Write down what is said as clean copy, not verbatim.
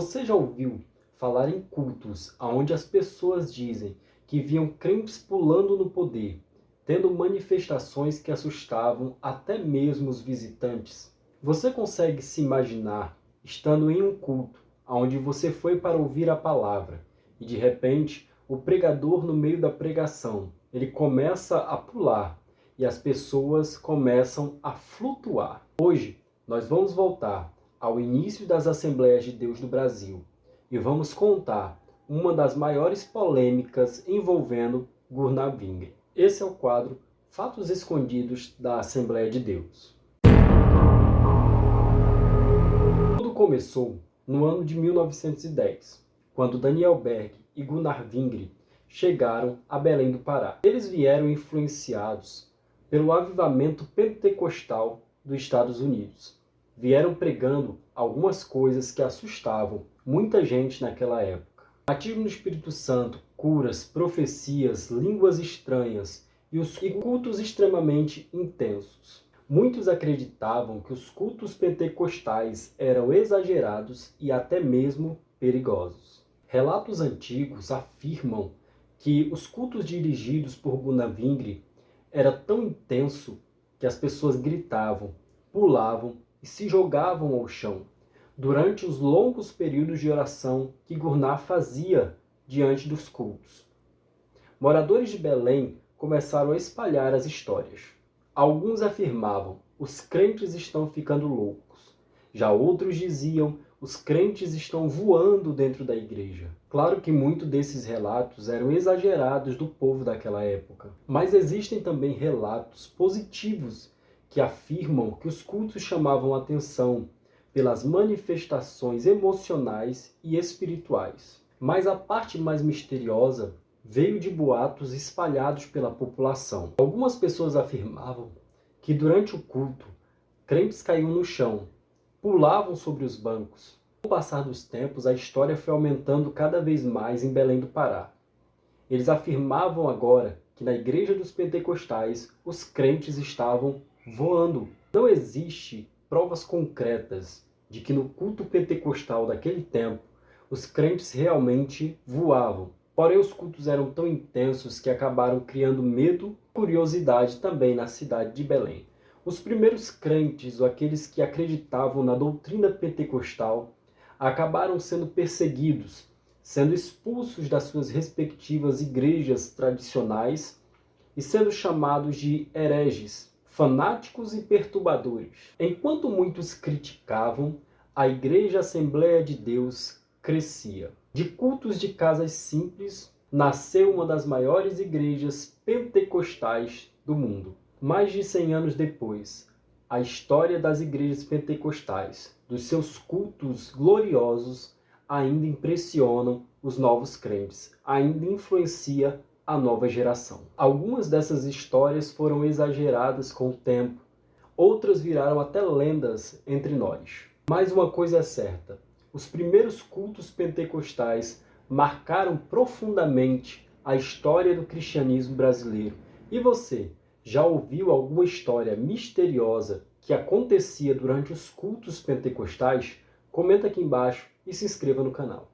Você já ouviu falar em cultos onde as pessoas dizem que viam crentes pulando no poder, tendo manifestações que assustavam até mesmo os visitantes? Você consegue se imaginar estando em um culto onde você foi para ouvir a palavra e de repente o pregador no meio da pregação, ele começa a pular e as pessoas começam a flutuar? Hoje nós vamos voltar ao início das Assembleias de Deus do Brasil e vamos contar uma das maiores polêmicas envolvendo Gunnar Wingre. Esse é o quadro Fatos Escondidos da Assembleia de Deus. Tudo começou no ano de 1910, quando Daniel Berg e Gunnar Wingre chegaram a Belém do Pará. Eles vieram influenciados pelo avivamento pentecostal dos Estados Unidos. Vieram pregando algumas coisas que assustavam muita gente naquela época. Batismo no Espírito Santo, curas, profecias, línguas estranhas e cultos extremamente intensos. Muitos acreditavam que os cultos pentecostais eram exagerados e até mesmo perigosos. Relatos antigos afirmam que os cultos dirigidos por Gunnar Wingre era tão intenso que as pessoas gritavam, pulavam e se jogavam ao chão durante os longos períodos de oração que Gunnar fazia diante dos cultos. Moradores de Belém começaram a espalhar as histórias. Alguns afirmavam: os crentes estão ficando loucos. Já outros diziam: os crentes estão voando dentro da igreja. Claro que muitos desses relatos eram exagerados do povo daquela época, mas existem também relatos positivos que afirmam que os cultos chamavam atenção pelas manifestações emocionais e espirituais. Mas a parte mais misteriosa veio de boatos espalhados pela população. Algumas pessoas afirmavam que durante o culto, crentes caíam no chão, pulavam sobre os bancos. Com o passar dos tempos, a história foi aumentando cada vez mais em Belém do Pará. Eles afirmavam agora que na igreja dos pentecostais os crentes estavam voando. Não existe provas concretas de que no culto pentecostal daquele tempo os crentes realmente voavam. Porém, os cultos eram tão intensos que acabaram criando medo e curiosidade também na cidade de Belém. Os primeiros crentes, ou aqueles que acreditavam na doutrina pentecostal, acabaram sendo perseguidos, sendo expulsos das suas respectivas igrejas tradicionais e sendo chamados de hereges, fanáticos e perturbadores. Enquanto muitos criticavam, a Igreja Assembleia de Deus crescia. De cultos de casas simples, nasceu uma das maiores igrejas pentecostais do mundo. Mais de 100 anos depois, a história das igrejas pentecostais, dos seus cultos gloriosos, ainda impressionam os novos crentes, ainda influencia a nova geração. Algumas dessas histórias foram exageradas com o tempo, outras viraram até lendas entre nós. Mas uma coisa é certa, os primeiros cultos pentecostais marcaram profundamente a história do cristianismo brasileiro. E você, já ouviu alguma história misteriosa que acontecia durante os cultos pentecostais? Comenta aqui embaixo e se inscreva no canal.